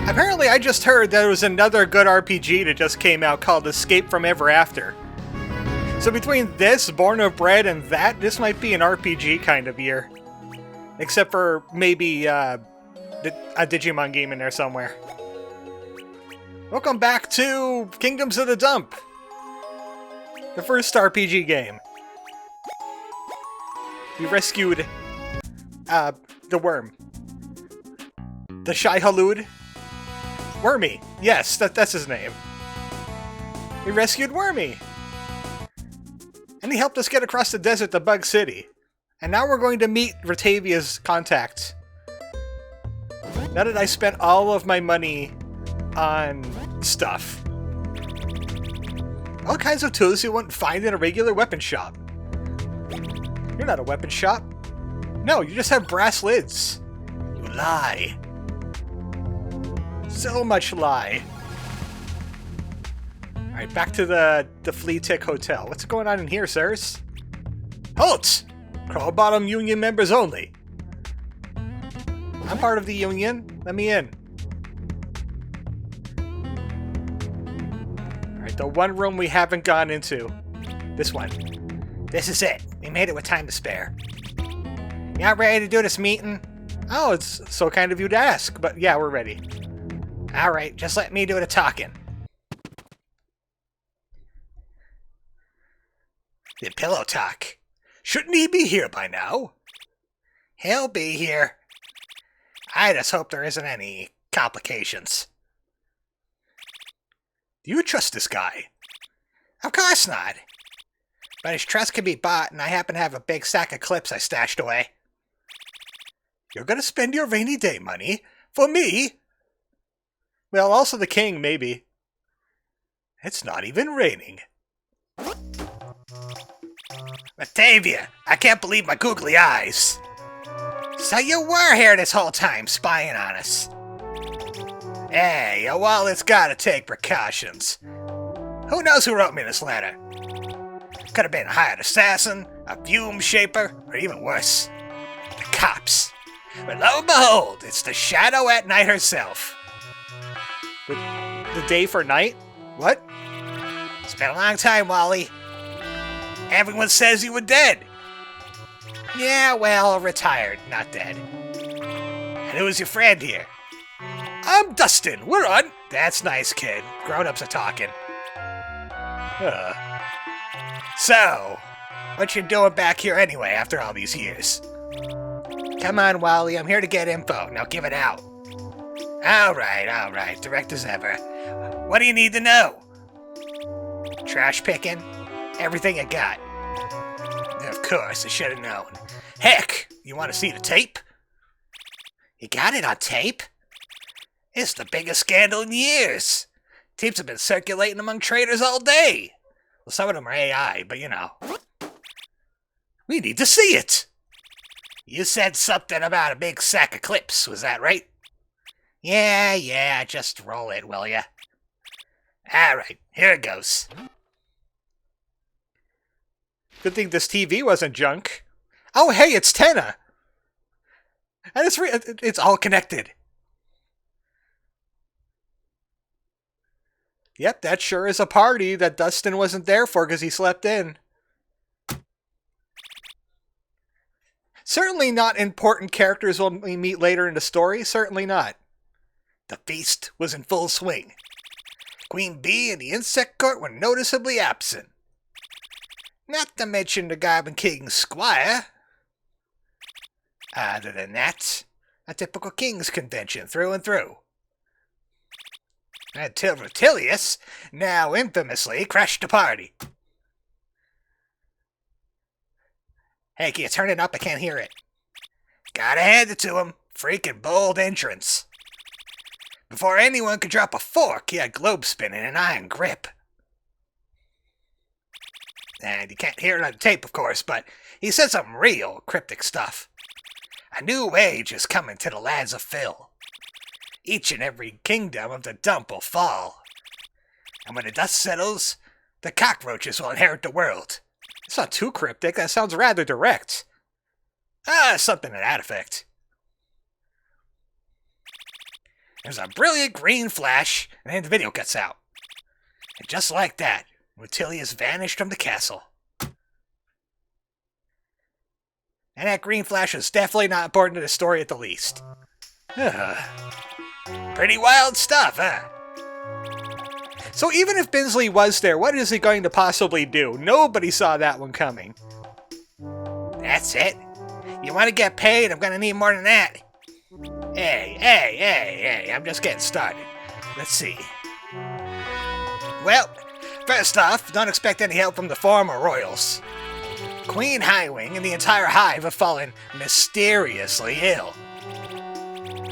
Apparently, I just heard there was another good RPG that just came out called Escape from Ever After. So between this, Born of Bread, and that, this might be an RPG kind of year. Except for maybe a Digimon game in there somewhere. Welcome back to Kingdoms of the Dump. The first RPG game. We rescued the worm. The Shai-Hulud. Wormy. Yes, that's his name. We rescued Wormy. And he helped us get across the desert to Bug City. And now we're going to meet Ratavia's contact. Now that I spent all of my money on stuff. All kinds of tools you wouldn't find in a regular weapon shop. You're not a weapon shop. No, you just have brass lids. You lie. So much lie. Alright, back to the Flea Tick Hotel. What's going on in here, sirs? Halt! Crawl Bottom Union members only. I'm part of the union. Let me in. Alright, the one room we haven't gone into. This one. This is it. We made it with time to spare. You not ready to do this meeting? Oh, it's so kind of you to ask, but yeah, we're ready. Alright, just let me do the talking. The pillow talk. Shouldn't he be here by now? He'll be here. I just hope there isn't any complications. Do you trust this guy? Of course not. But his trust can be bought, and I happen to have a big stack of clips I stashed away. You're gonna spend your rainy day money? For me? Well, also the king, maybe. It's not even raining. Batavia, I can't believe my googly eyes. So you were here this whole time, spying on us. Hey, your wallet's gotta take precautions. Who knows who wrote me this letter? Could have been a hired assassin, a fume shaper, or even worse, the cops. But lo and behold, it's the Shadow at Night herself. The day for night? What? It's been a long time, Wally. Everyone says you were dead. Yeah, well, retired, not dead. And who's your friend here? I'm Dustin. We're on. That's nice, kid. Grown-ups are talking. So, what you doing back here anyway after all these years? Come on, Wally. I'm here to get info. Now give it out. All right. Direct as ever. What do you need to know? Trash picking? Everything you got. Of course, I should have known. Heck, you want to see the tape? You got it on tape? It's the biggest scandal in years. Tapes have been circulating among traders all day. Well, some of them are AI, but you know. We need to see it. You said something about a big sack of clips, was that right? Yeah, just roll it, will ya? Alright, here it goes. Good thing this TV wasn't junk. Oh, hey, it's Tenna! And it's all connected. Yep, that sure is a party that Dustin wasn't there for because he slept in. Certainly not important characters when we meet later in the story. Certainly not. The feast was in full swing. Queen Bee and the insect court were noticeably absent. Not to mention the Goblin King's squire. Other than that, a typical king's convention through and through. Until Rutilius, now infamously, crashed the party. Hey, can you turn it up? I can't hear it. Gotta hand it to him. Freaking bold entrance. Before anyone could drop a fork, he had globe spinning and an iron grip. And you can't hear it on the tape, of course, but he said some real cryptic stuff. A new age is coming to the lands of Phil. Each and every kingdom of the dump will fall. And when the dust settles, the cockroaches will inherit the world. It's not too cryptic, that sounds rather direct. Something to that effect. There's a brilliant green flash, and then the video cuts out. And just like that, Rutilius vanished from the castle. And that green flash is definitely not important to the story at the least. Pretty wild stuff, huh? So even if Binsley was there, what is he going to possibly do? Nobody saw that one coming. That's it? You want to get paid? I'm going to need more than that. Hey, I'm just getting started. Let's see. Well, first off, don't expect any help from the former royals. Queen Highwing and the entire hive have fallen mysteriously ill.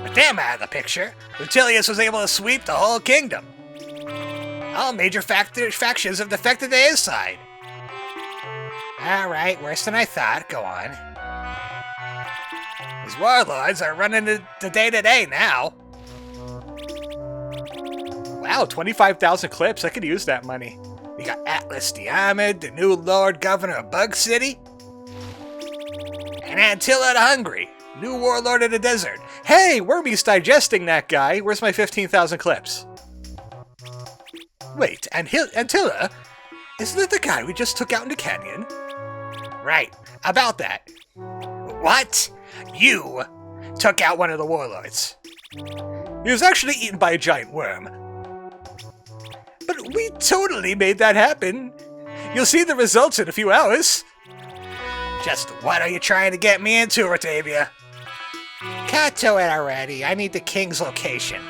With them out of the picture, Rutilius was able to sweep the whole kingdom. All major factions have defected to his side. Alright, worse than I thought. Go on. His warlords are running the day-to-day now. Wow, 25,000 clips. I could use that money. We got Atlas the Armored, the new Lord Governor of Bug City. And Attila the Hungry, new warlord of the desert. Hey, Wormy's digesting that guy. Where's my 15,000 clips? Wait, Attila? Isn't it the guy we just took out in the canyon? Right, about that. What? You took out one of the warlords. He was actually eaten by a giant worm. But we totally made that happen. You'll see the results in a few hours. Just what are you trying to get me into, Rotavia? Cut to it already. I need the king's location.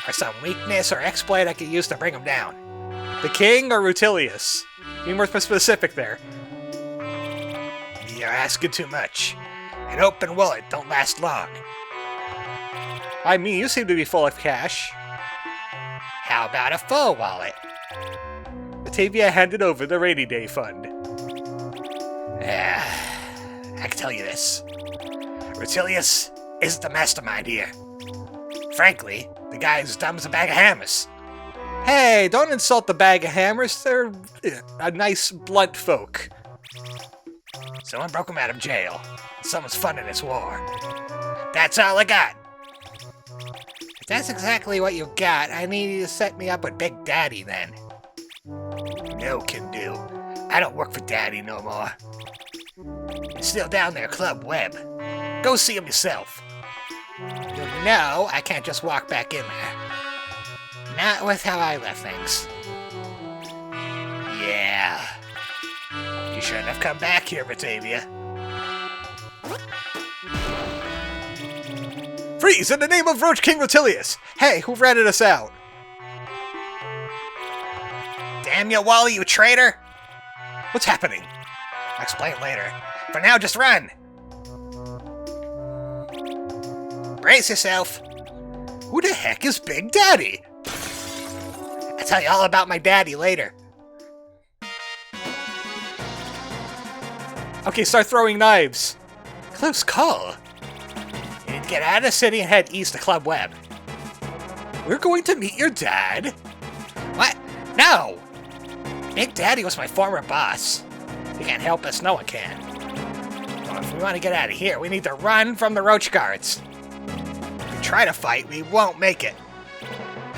Or some weakness or exploit I could use to bring him down. The king or Rutilius? Be more specific there. You're asking too much. An open wallet don't last long. I mean, you seem to be full of cash. How about a full wallet? Batavia handed over the rainy day fund. I can tell you this. Rutilius isn't the mastermind here. Frankly, the guy is as dumb as a bag of hammers. Hey, don't insult the bag of hammers. They're a nice, blunt folk. Someone broke him out of jail. Someone's funding this war. That's all I got. If that's exactly what you got, I need you to set me up with Big Daddy then. No can do. I don't work for Daddy no more. He's still down there, Club Web. Go see him yourself. You know I can't just walk back in there. Not with how I left things. Yeah. You shouldn't have come back here, Batavia. Freeze! In the name of Roach King Rutilius! Hey, who ratted us out? Damn you, Wally, you traitor! What's happening? I'll explain later. For now, just run! Brace yourself! Who the heck is Big Daddy? I'll tell you all about my daddy later. Okay, start throwing knives. Close call. You need to get out of the city and head east to Club Web. We're going to meet your dad? What? No! Big Daddy was my former boss. If he can't help us, no one can. Well, if we want to get out of here, we need to run from the roach guards. If we try to fight, we won't make it.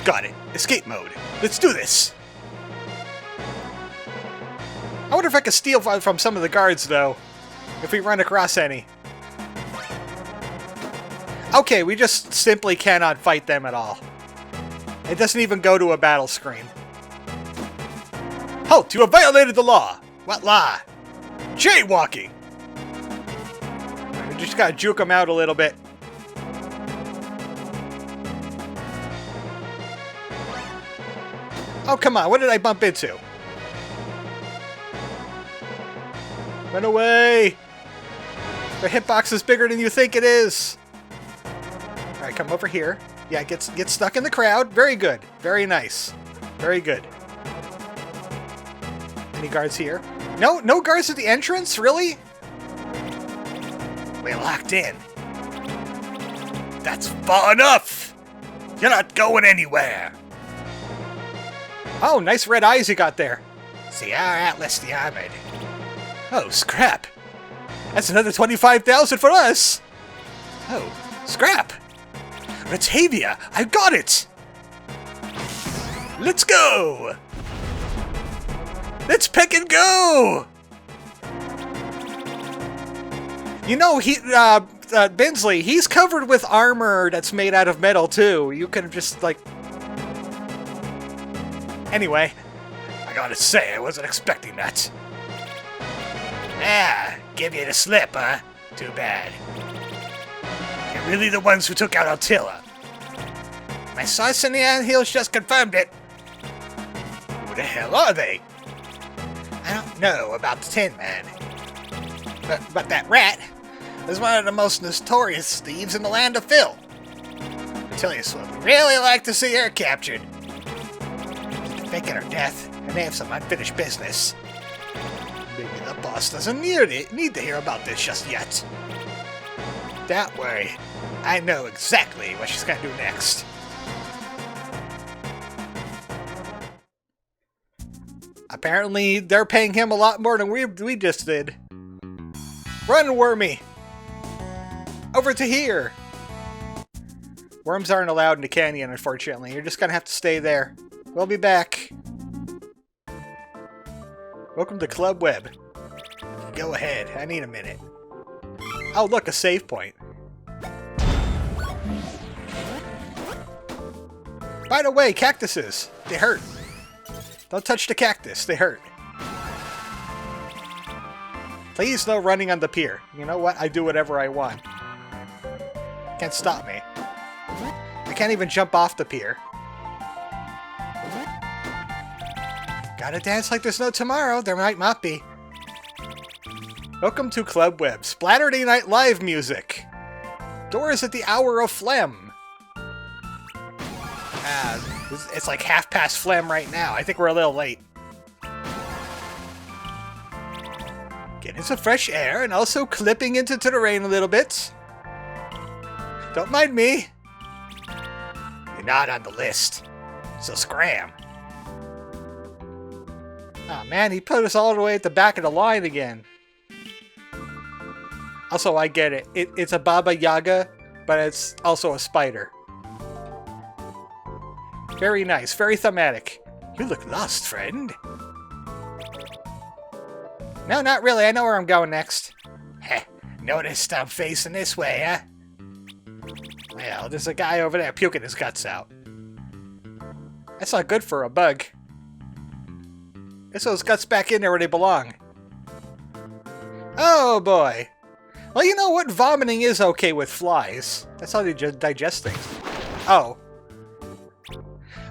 Got it. Escape mode. Let's do this. I wonder if I can steal from some of the guards, though. If we run across any. Okay, we just simply cannot fight them at all. It doesn't even go to a battle screen. Halt! You have violated the law! What law? Jaywalking! We just gotta juke them out a little bit. Oh, come on. What did I bump into? Run away! The hitbox is bigger than you think it is! Alright, come over here. Yeah, get stuck in the crowd. Very good. Very nice. Very good. Any guards here? No guards at the entrance? Really? We're locked in. That's far enough! You're not going anywhere! Oh, nice red eyes you got there. See our Atlas the Armored. Oh, scrap. That's another 25,000 for us. Oh, scrap. Ratavia! I got it! Let's go! Let's pick and go! You know, Bensley, he's covered with armor that's made out of metal, too. You could have just, like... Anyway, I gotta say, I wasn't expecting that. Ah, give you the slip, huh? Too bad. You're really the ones who took out Altilla. My sauce in the anthills just confirmed it. Who the hell are they? I don't know about the Tin Man. But that rat is one of the most notorious thieves in the land of Phil. Attilius would really like to see her captured. Faking her death, and they have some unfinished business. Maybe the boss doesn't need to hear about this just yet. Don't worry, I know exactly what she's gonna do next. Apparently, they're paying him a lot more than we just did. Run, Wormy! Over to here! Worms aren't allowed in the canyon, unfortunately. You're just gonna have to stay there. We'll be back. Welcome to Club Web. Go ahead, I need a minute. Oh, look, a save point. By the way, cactuses. They hurt. Don't touch the cactus, they hurt. Please no running on the pier. You know what? I do whatever I want. Can't stop me. I can't even jump off the pier. Gotta dance like there's no tomorrow. There might not be. Welcome to Club Web. Splatterday Night Live music. Doors at the hour of phlegm. It's like 1/2 phlegm right now. I think we're a little late. Getting some fresh air and also clipping into the rain a little bit. Don't mind me. You're not on the list. So scram. Oh man, he put us all the way at the back of the line again. Also, I get it. It's a Baba Yaga, but it's also a spider. Very nice, very thematic. You look lost, friend. No, not really. I know where I'm going next. Heh, noticed I'm facing this way, huh? Well, there's a guy over there puking his guts out. That's not good for a bug. Get those guts back in there where they belong. Oh boy. Well, you know what? Vomiting is okay with flies. That's how they digest things. Oh.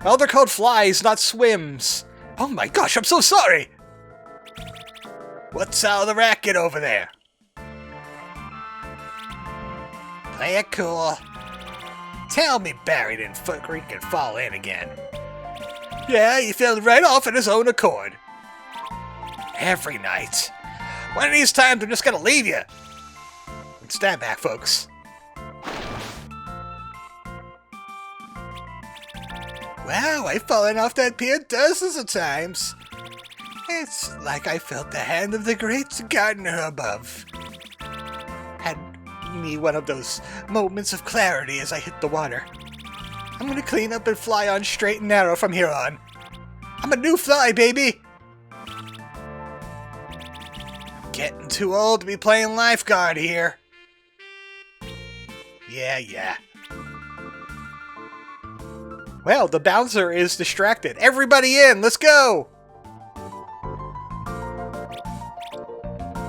Well, they're called flies, not swims. Oh my gosh, I'm so sorry! What's all the racket over there? Play it cool. Tell me Barry didn't freak and fall in again. Yeah, he fell right off at his own accord. Every night. One of these times I'm just gonna leave you. Stand back, folks. Wow, I've fallen off that pier dozens of times. It's like I felt the hand of the great gardener above. Had me one of those moments of clarity as I hit the water. I'm gonna clean up and fly on straight and narrow from here on. I'm a new fly, baby! Getting too old to be playing lifeguard here. Yeah. Well, the bouncer is distracted. Everybody in, let's go!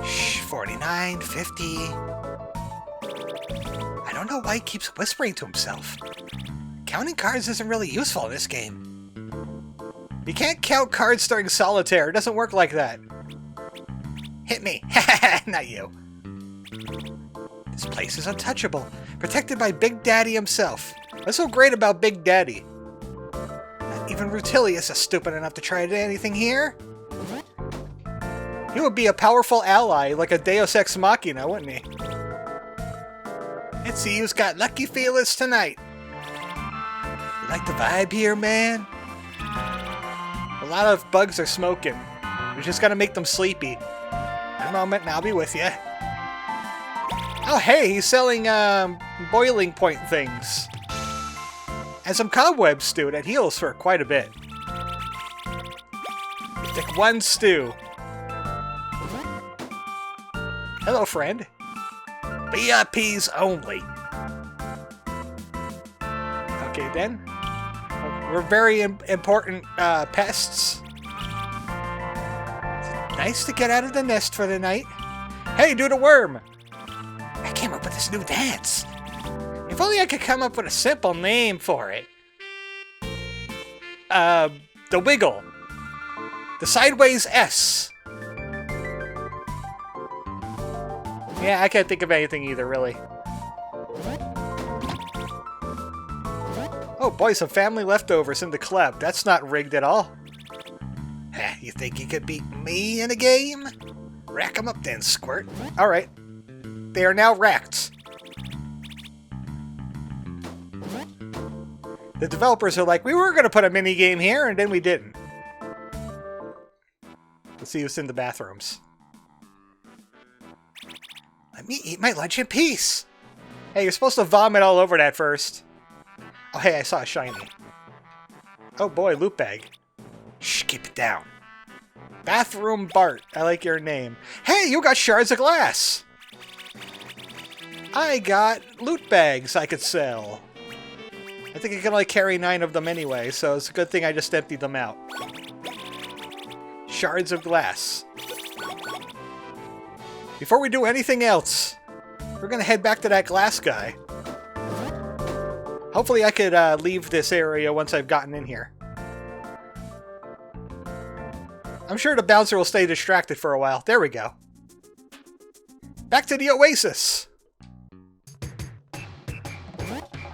Shh, 49, 50... I don't know why he keeps whispering to himself. Counting cards isn't really useful in this game. You can't count cards during solitaire. It doesn't work like that. Hit me. Not you. This place is untouchable. Protected by Big Daddy himself. What's so great about Big Daddy? Not even Rutilius is stupid enough to try to do anything here. He would be a powerful ally, like a Deus Ex Machina, wouldn't he? Let's see who's got lucky feelers tonight. You like the vibe here, man? A lot of bugs are smoking. We just gotta make them sleepy. In a moment, and I'll be with you. Oh, hey, he's selling boiling point things. And some cobweb stew that heals for quite a bit. Take one stew. Hello, friend. VIPs only. Okay, then. We're very important pests. Nice to get out of the nest for the night. Hey, do the worm! I came up with this new dance. If only I could come up with a simple name for it. The wiggle. The sideways S. Yeah, I can't think of anything either, really. Oh boy, some family leftovers in the club. That's not rigged at all. You think you could beat me in a game? Rack 'em up then, Squirt. Alright. They are now racked. The developers are like, we were going to put a mini game here, and then we didn't. Let's see who's in the bathrooms. Let me eat my lunch in peace. Hey, you're supposed to vomit all over that first. Oh, hey, I saw a shiny. Oh boy, loot bag. Shh, keep it down. Bathroom Bart. I like your name. Hey, you got shards of glass. I got loot bags I could sell. I think I can only carry 9 of them anyway, so it's a good thing I just emptied them out. Shards of glass. Before we do anything else, we're gonna head back to that glass guy. Hopefully I could leave this area once I've gotten in here. I'm sure the bouncer will stay distracted for a while. There we go. Back to the oasis.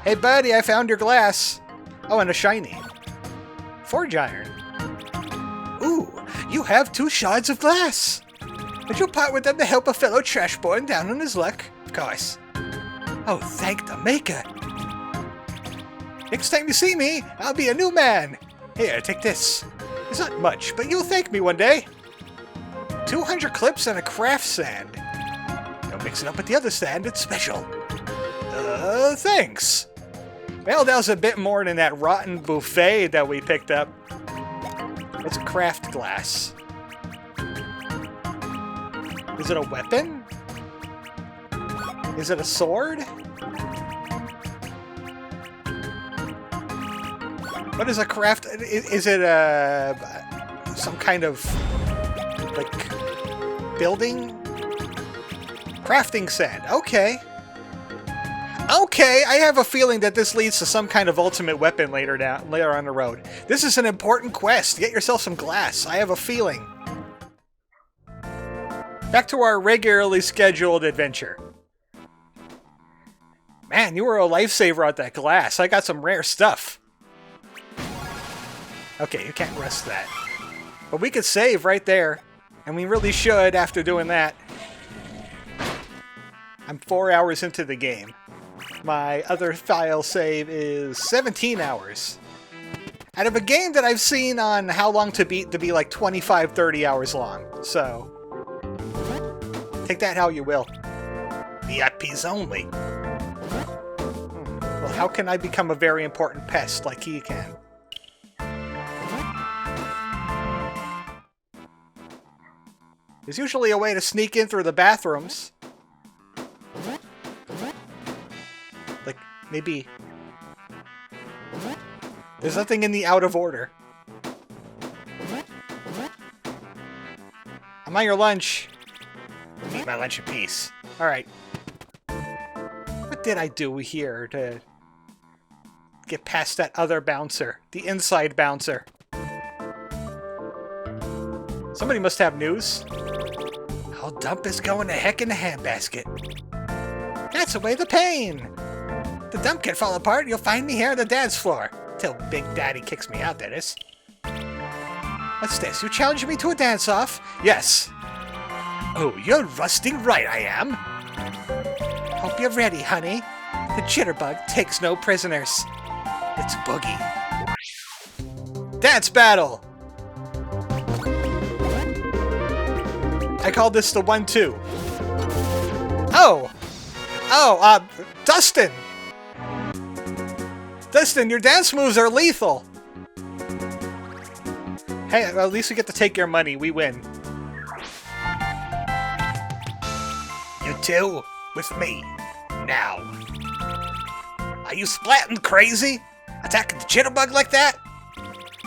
Hey buddy, I found your glass. Oh, and a shiny. Forge iron. Ooh, you have 2 shards of glass. Would you part with them to help a fellow trashborn down on his luck? Of course. Oh, thank the maker. Next time you see me, I'll be a new man. Here, take this. It's not much, but you'll thank me one day. 200 clips and a craft sand. Don't mix it up with the other sand, it's special. Thanks. Well, that was a bit more than that rotten buffet that we picked up. It's a craft glass. Is it a weapon? Is it a sword? What is a craft? Is it some kind of like building? Crafting sand. Okay. Okay, I have a feeling that this leads to some kind of ultimate weapon later on the road. This is an important quest. Get yourself some glass. I have a feeling. Back to our regularly scheduled adventure. Man, you were a lifesaver at that glass. I got some rare stuff. Okay, you can't rest that. But we could save right there. And we really should after doing that. I'm 4 hours into the game. My other file save is 17 hours. Out of a game that I've seen on How Long to Beat to be like 25, 30 hours long. So, take that how you will. VIPs only. Well, how can I become a very important pest like he can? There's usually a way to sneak in through the bathrooms. Like, maybe... There's nothing in the out of order. I'm on your lunch. Eat my lunch in peace. Alright. What did I do here to get past that other bouncer? The inside bouncer. Somebody must have news. Old Dump is going to heck in the handbasket. That's away the pain. The dump can fall apart, you'll find me here on the dance floor. Till Big Daddy kicks me out, that is. What's this? You challenged me to a dance-off? Yes. Oh, you're rusting right, I am. Hope you're ready, honey. The jitterbug takes no prisoners. It's Boogie. Dance battle! I call this the 1-2. Oh! Oh, Dustin! Dustin, your dance moves are lethal! Hey, well, at least we get to take your money. We win. You two, with me. Now. Are you splatting crazy? Attacking the jitterbug like that?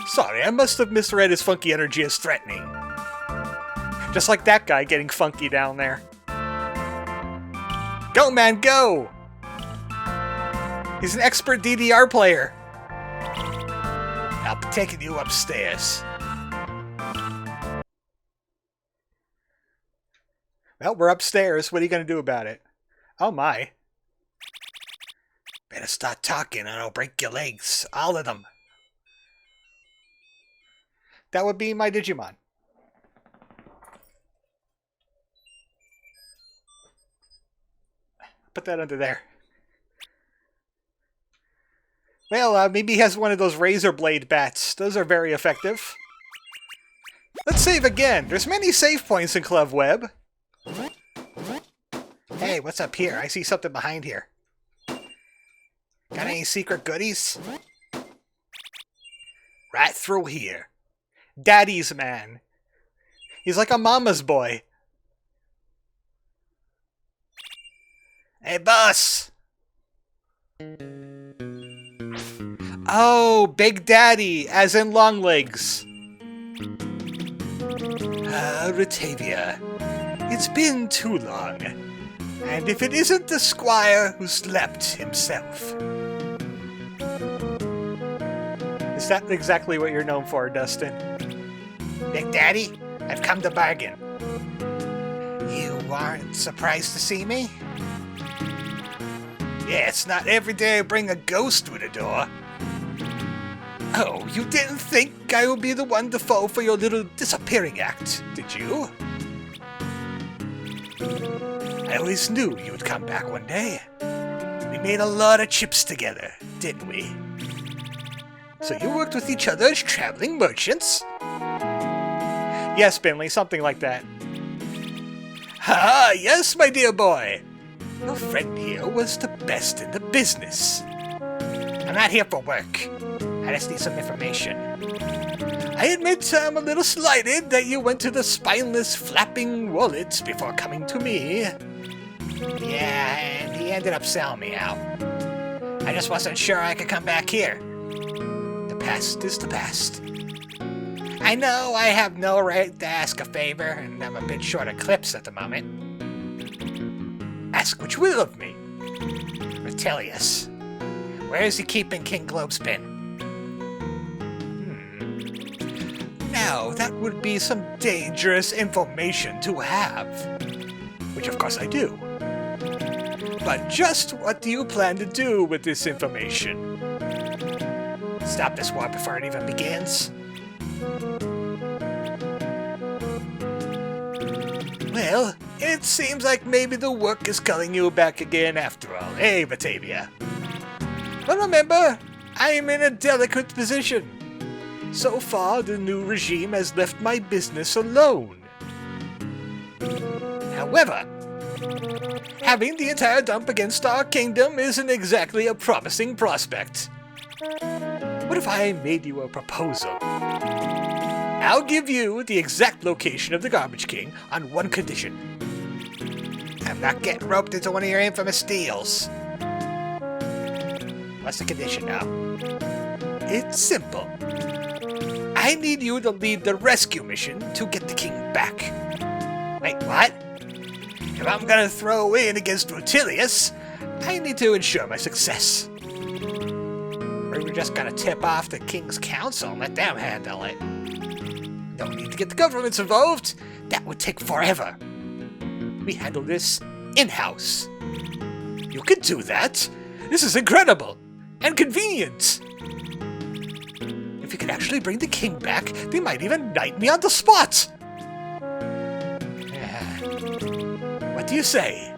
Sorry, I must have misread his funky energy as threatening. Just like that guy getting funky down there. Go, man, go! He's an expert DDR player. I'll be taking you upstairs. Well, we're upstairs. What are you going to do about it? Oh, my. Better start talking or I'll break your legs. All of them. That would be my Digimon. Put that under there. Well, maybe he has one of those razor blade bats. Those are very effective. Let's save again. There's many save points in Club Web. Hey, what's up here? I see something behind here. Got any secret goodies? Right through here. Daddy's man. He's like a mama's boy. Hey, boss! Oh, Big Daddy, as in long legs. Ratavia, it's been too long. And if it isn't the squire who slept himself. Is that exactly what you're known for, Dustin? Big Daddy, I've come to bargain. You aren't surprised to see me? Yeah, it's not every day I bring a ghost through the door. Oh, you didn't think I would be the one to fall for your little disappearing act, did you? I always knew you would come back one day. We made a lot of chips together, didn't we? So you worked with each other as traveling merchants? Yes, Binley, something like that. Ah, yes, my dear boy. Your friend here was the best in the business. I'm not here for work. I just need some information. I admit I'm a little slighted that you went to the spineless, flapping wallet before coming to me. Yeah, and he ended up selling me out. I just wasn't sure I could come back here. The past is the past. I know I have no right to ask a favor, and I'm a bit short of clips at the moment. Ask what you will of me. Retelius. Where is he keeping King Globespin? Now, that would be some dangerous information to have. Which of course I do. But just what do you plan to do with this information? Stop this war before it even begins? Well, it seems like maybe the work is calling you back again after all, eh, Batavia? But remember, I am in a delicate position. So far, the new regime has left my business alone. However, having the entire dump against our kingdom isn't exactly a promising prospect. What if I made you a proposal? I'll give you the exact location of the Garbage King on one condition. I'm not getting roped into one of your infamous deals. What's the condition now? It's simple. I need you to lead the rescue mission to get the king back. Wait, what? If I'm gonna throw in against Rutilius, I need to ensure my success. Or we're just gonna tip off the King's Council and let them handle it. Don't need to get the governments involved. That would take forever. We handle this in-house. You could do that. This is incredible. And convenient. If you could actually bring the king back, they might even knight me on the spot. What do you say?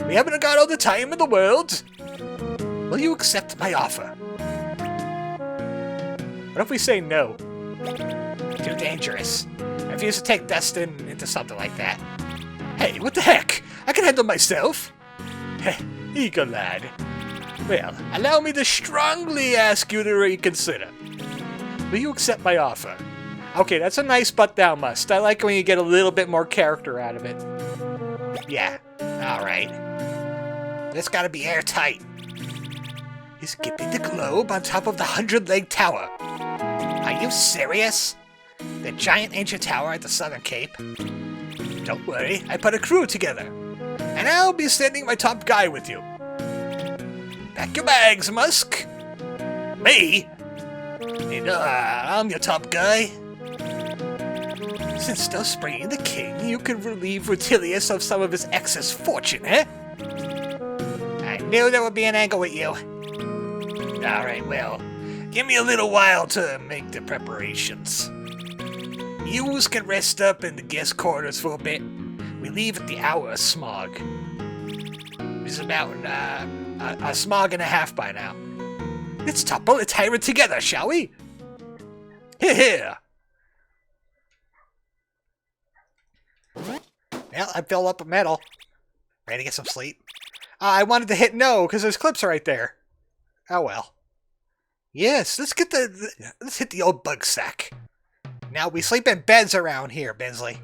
We haven't got all the time in the world. Will you accept my offer? What if we say no? Too dangerous. I refuse to take Dustin into something like that. Hey, what the heck? I can handle myself. Heh, eager lad. Well, allow me to strongly ask you to reconsider. Will you accept my offer? Okay, that's a nice butt down must. I like when you get a little bit more character out of it. Yeah, alright. This gotta be airtight. He's keeping the globe on top of the 100-leg tower. Are you serious? The giant ancient tower at the Southern Cape? Don't worry, I put a crew together. And I'll be sending my top guy with you. Pack your bags, Musk. Me? You know, I'm your top guy. Since still springing the king, you can relieve Rutilius of some of his excess fortune, eh? I knew there would be an angle with you. Alright, well, give me a little while to make the preparations. Yous can rest up in the guest quarters for a bit. We leave at the hour of smog. It's about a smog and a half by now. Let's topple the tyrant together, shall we? Here. Well, I filled up a medal. Ready to get some sleep? I wanted to hit no, because there's clips right there. Oh well. Yes, let's hit the old bug sack. Now we sleep in beds around here, Bensley.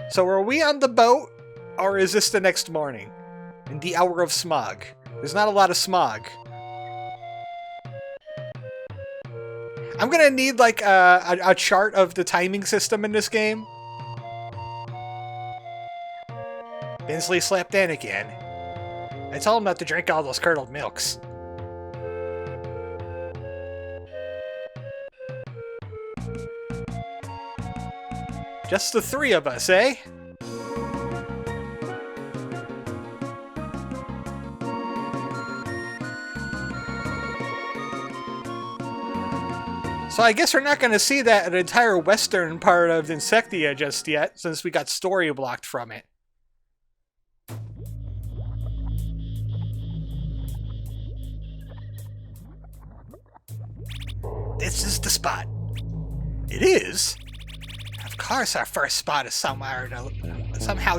So are we on the boat, or is this the next morning? In the hour of smog. There's not a lot of smog. I'm gonna need like a chart of the timing system in this game. Bensley slept in again. I told him not to drink all those curdled milks. Just the three of us, eh? So I guess we're not going to see that an entire western part of Insectia just yet, since we got story blocked from it. This is the spot. It is? Of course our first spot is somehow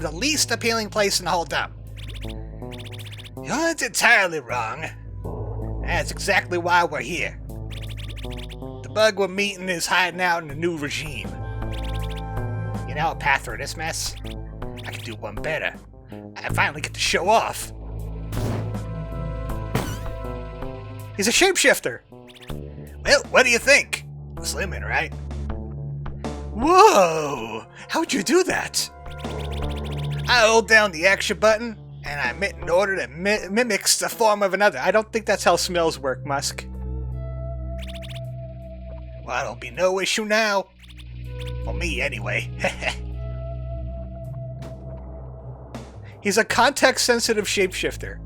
the least appealing place in the whole dump. You're entirely wrong. That's exactly why we're here. The bug we're meeting is hiding out in the new regime. You know a path through this mess? I can do one better. I finally get to show off. He's a shapeshifter! Well, what do you think? Slimming, right? Whoa! How'd you do that? I hold down the action button, and I emit an order that mimics the form of another. I don't think that's how smells work, Musk. Well, it'll be no issue now. For me, anyway. He's a context-sensitive shapeshifter.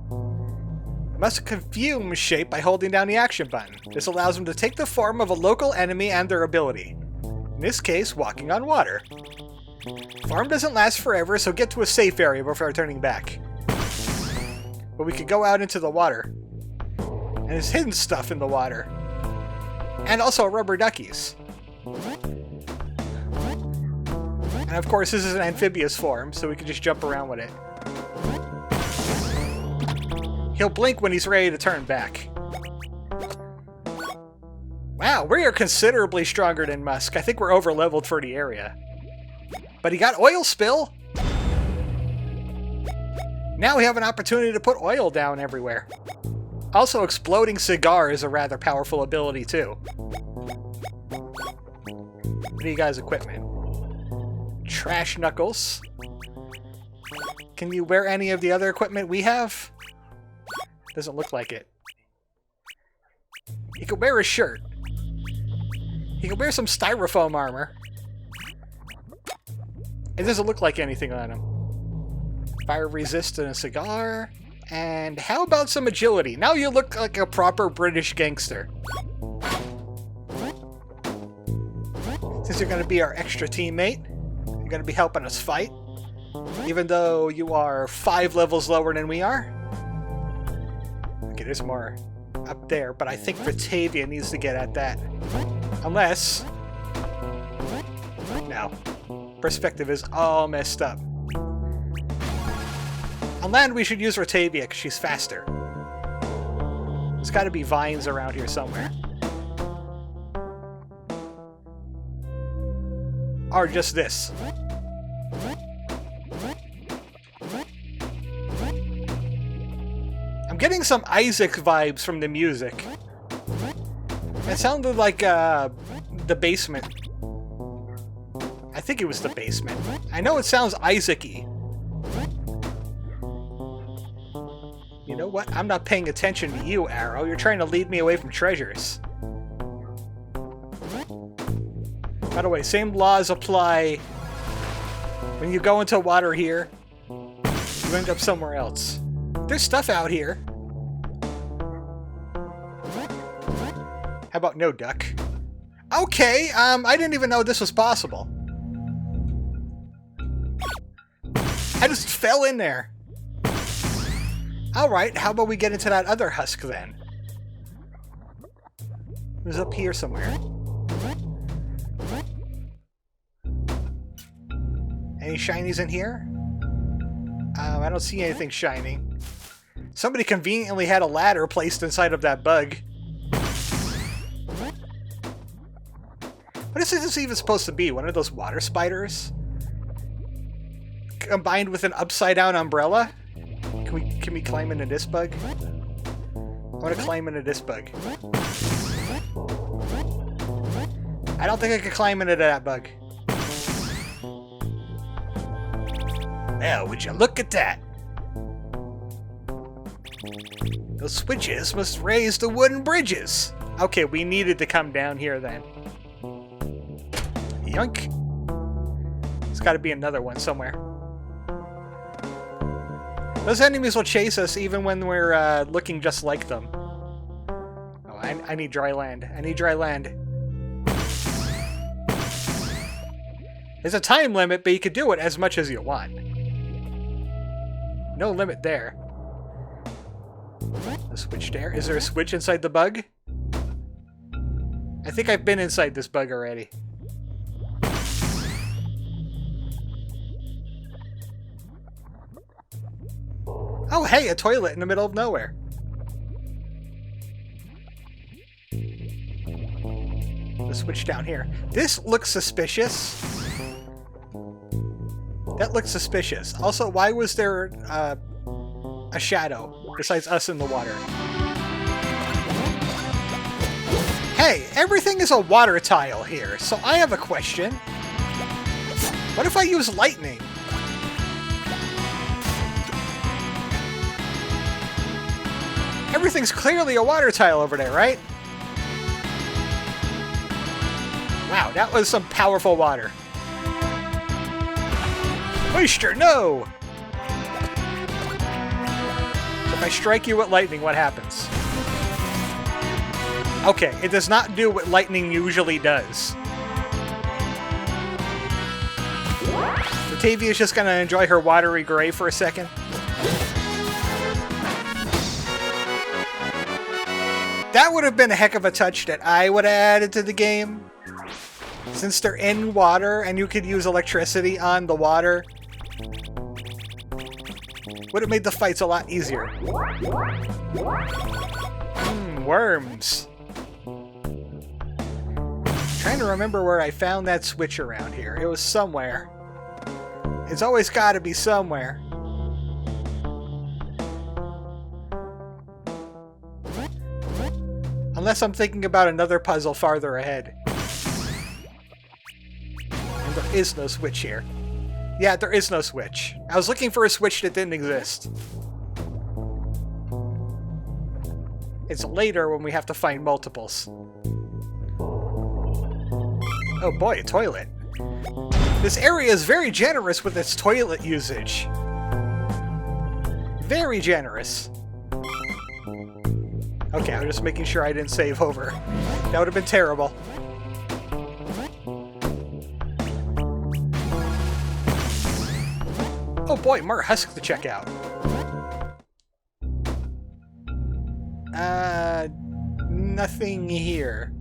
Must confuse shape by holding down the action button. This allows him to take the form of a local enemy and their ability. In this case, walking on water. Form doesn't last forever, so get to a safe area before turning back. But we could go out into the water. And there's hidden stuff in the water. And also rubber duckies. And of course, this is an amphibious form, so we can just jump around with it. He'll blink when he's ready to turn back. Wow, we are considerably stronger than Musk. I think we're over-leveled for the area. But he got oil spill! Now we have an opportunity to put oil down everywhere. Also, exploding cigar is a rather powerful ability, too. What do you guys' equipment? Trash knuckles. Can you wear any of the other equipment we have? Doesn't look like it. He could wear a shirt. He could wear some styrofoam armor. It doesn't look like anything on him. Fire resist and a cigar. And how about some agility? Now you look like a proper British gangster. Since you're going to be our extra teammate, you're going to be helping us fight. Even though you are 5 levels lower than we are. Okay, there's more up there, but I think Batavia needs to get at that. Unless... No. Perspective is all messed up. On land, we should use Rotavia because she's faster. There's got to be vines around here somewhere. Or just this. I'm getting some Isaac vibes from the music. It sounded like the basement. I think it was the basement. I know it sounds Isaac-y. You know what? I'm not paying attention to you, Arrow. You're trying to lead me away from treasures. By the way, same laws apply when you go into water here. You end up somewhere else. There's stuff out here. How about no duck? Okay, I didn't even know this was possible. I just fell in there. Alright, how about we get into that other husk then? It was up here somewhere. Any shinies in here? I don't see anything shining. Somebody conveniently had a ladder placed inside of that bug. What is this even supposed to be? One of those water spiders? Combined with an upside-down umbrella? Can we climb into this bug? I want to climb into this bug. I don't think I could climb into that bug. Now, would you look at that? Those switches must raise the wooden bridges. Okay, we needed to come down here then. Yoink. There's got to be another one somewhere. Those enemies will chase us even when we're looking just like them. Oh, I need dry land. I need dry land. There's a time limit, but you can do it as much as you want. No limit there. A switch there. Is there a switch inside the bug? I think I've been inside this bug already. Oh, hey, a toilet in the middle of nowhere. The switch down here. This looks suspicious. That looks suspicious. Also, why was there a shadow besides us in the water? Hey, everything is a water tile here, so I have a question. What if I use lightning? Everything's clearly a water tile over there, right? Wow, that was some powerful water. Moisture, no! If I strike you with lightning, what happens? Okay, it does not do what lightning usually does. Rotavia is just gonna enjoy her watery gray for a second. That would have been a heck of a touch that I would have added to the game. Since they're in water and you could use electricity on the water, would have made the fights a lot easier. Worms. Trying to remember where I found that switch around here. It was somewhere. It's always got to be somewhere. Unless I'm thinking about another puzzle farther ahead. And there is no switch here. Yeah, there is no switch. I was looking for a switch that didn't exist. It's later when we have to find multiples. Oh boy, a toilet. This area is very generous with its toilet usage. Very generous. Okay, I'm just making sure I didn't save over. That would have been terrible. Oh boy, more husk to check out. Nothing here.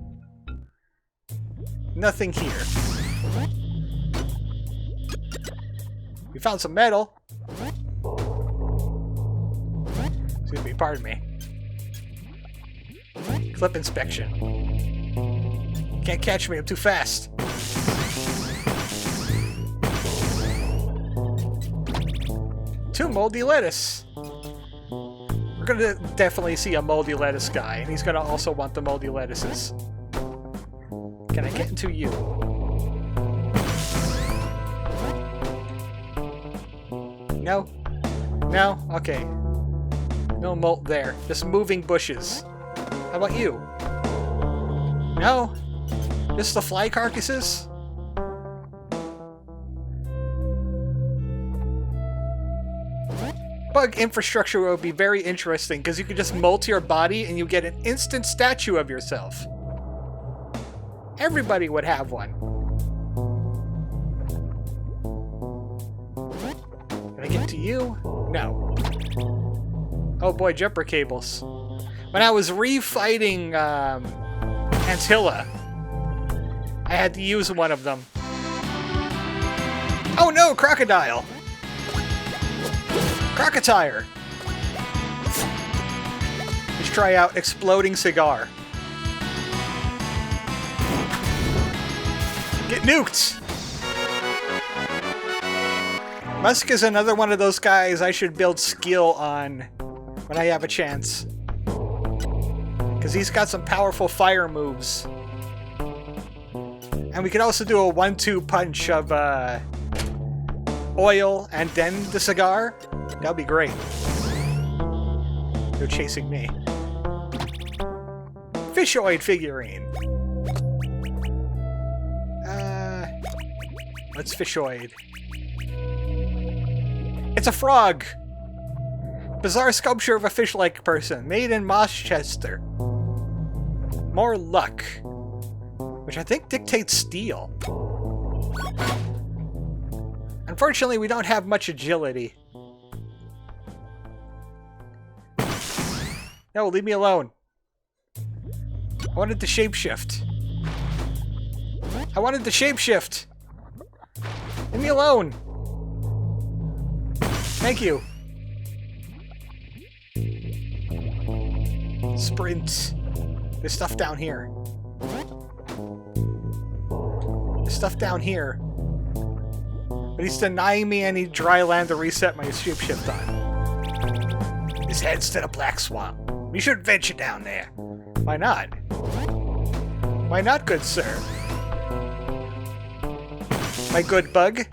Nothing here. We found some metal. Excuse me, pardon me. Clip inspection. Can't catch me, I'm too fast. Two moldy lettuce. We're gonna definitely see a moldy lettuce guy, and he's gonna also want the moldy lettuces. Can I get into you? No? No? Okay. No molt there. Just moving bushes. How about you? No? Just the fly carcasses? Bug infrastructure would be very interesting because you could just molt your body and you get an instant statue of yourself. Everybody would have one. Can I get to you? No. Oh boy, jumper cables. When I was refighting Antilla, I had to use one of them. Oh no, crocodile! Crocotire! Let's try out exploding cigar. Get nuked! Musk is another one of those guys I should build skill on when I have a chance. Because he's got some powerful fire moves. And we could also do a 1-2 punch of oil and then the cigar. That would be great. They're chasing me. Fishoid figurine. What's fishoid? It's a frog! Bizarre sculpture of a fish-like person, made in Moschester. More luck. Which I think dictates steel. Unfortunately, we don't have much agility. No, leave me alone. I wanted to shapeshift. I wanted to shapeshift! Leave me alone! Thank you. Sprint. There's stuff down here. There's stuff down here. But he's denying me any dry land to reset my shapeshift on. His head's to the Black Swamp. We should venture down there. Why not? Why not, good sir? My good bug?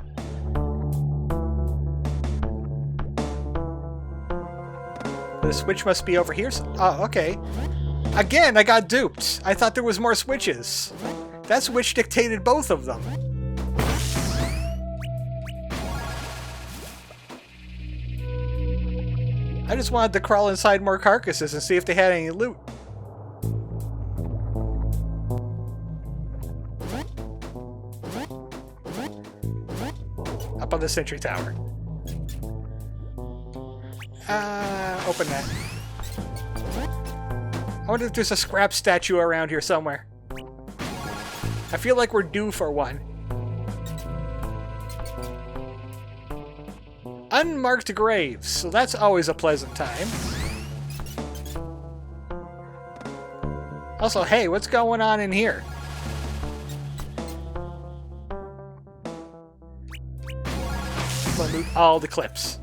The switch must be over here. Oh, okay. Again, I got duped. I thought there was more switches. That switch dictated both of them. I just wanted to crawl inside more carcasses and see if they had any loot. Up on the sentry tower. Open that. I wonder if there's a scrap statue around here somewhere. I feel like we're due for one. Unmarked graves, so that's always a pleasant time. Also, hey, what's going on in here? We'll loot all the clips.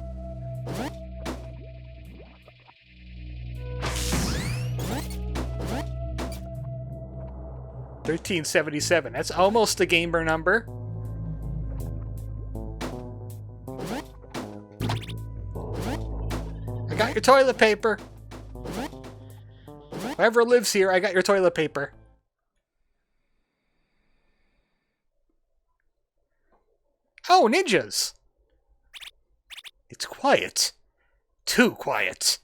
$13.77. That's almost the gamer number. I got your toilet paper. Whoever lives here, I got your toilet paper. Oh, ninjas! It's quiet. Too quiet.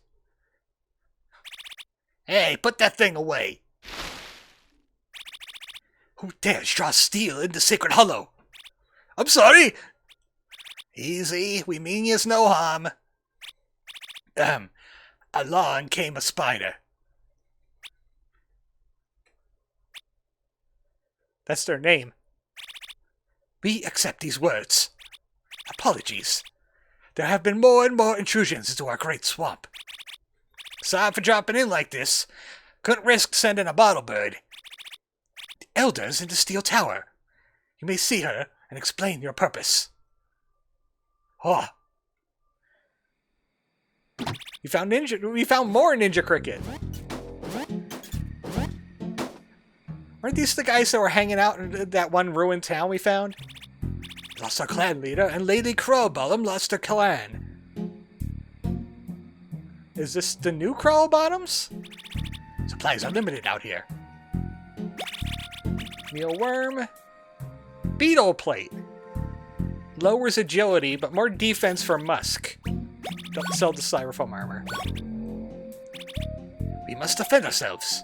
Hey, put that thing away. Who dares draw steel in the sacred hollow? I'm sorry! Easy, we mean yous no harm. Along came a spider. That's their name. We accept these words. Apologies. There have been more and more intrusions into our great swamp. Sorry for dropping in like this. Couldn't risk sending a bottle bird. The Elder's in the steel tower. You may see her and explain your purpose. Oh. We found more Ninja Cricket. Aren't these the guys that were hanging out in that one ruined town we found? Lost our clan leader, and Lady Crawlbottom lost her clan. Is this the new Crawlbottoms? Supplies are limited out here. Mealworm. Beetle plate. Lowers agility, but more defense for Musk. Don't sell the styrofoam armor. We must defend ourselves.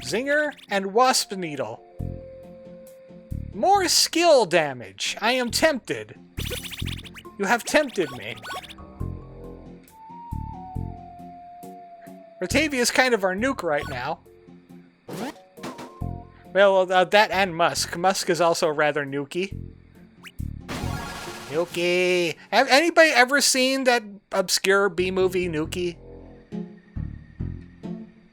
Zinger and Wasp Needle. More skill damage. I am tempted. You have tempted me. Rotavia is kind of our nuke right now. Well, that and Musk. Musk is also rather nukey. Nuki. Have anybody ever seen that obscure B-movie Nuki?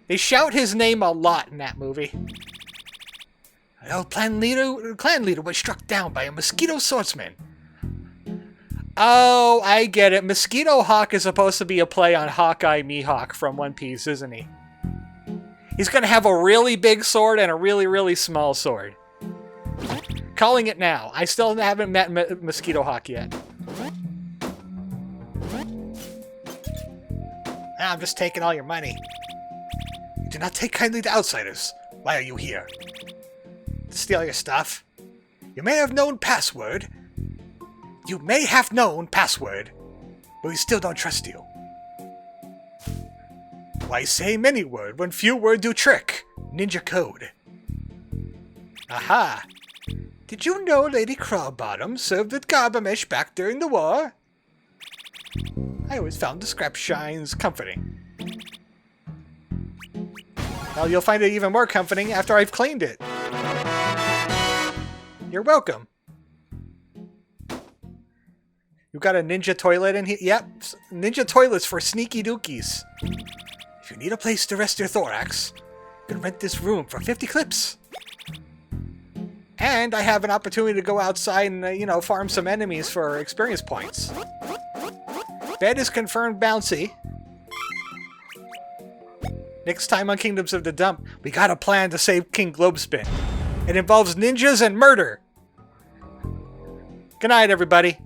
They shout his name a lot in that movie. Our clan leader was struck down by a mosquito swordsman. Oh, I get it. Mosquito Hawk is supposed to be a play on Hawkeye Mihawk from One Piece, isn't he? He's going to have a really big sword and a really, really small sword. Calling it now. I still haven't met Mosquito Hawk yet. I'm just taking all your money. You do not take kindly to outsiders. Why are you here? To steal your stuff. You may have known password. You may have known password, but we still don't trust you. Why say many word when few word do trick? Ninja code. Aha! Did you know Lady Crawlbottom served with Garbamesh back during the war? I always found the scrap shines comforting. Well, you'll find it even more comforting after I've cleaned it. You're welcome. You got a ninja toilet in here? Yep, ninja toilets for sneaky dookies. If you need a place to rest your thorax, you can rent this room for 50 clips. And I have an opportunity to go outside and, farm some enemies for experience points. Bed is confirmed bouncy. Next time on Kingdoms of the Dump, we got a plan to save King Globespin. It involves ninjas and murder. Good night, everybody.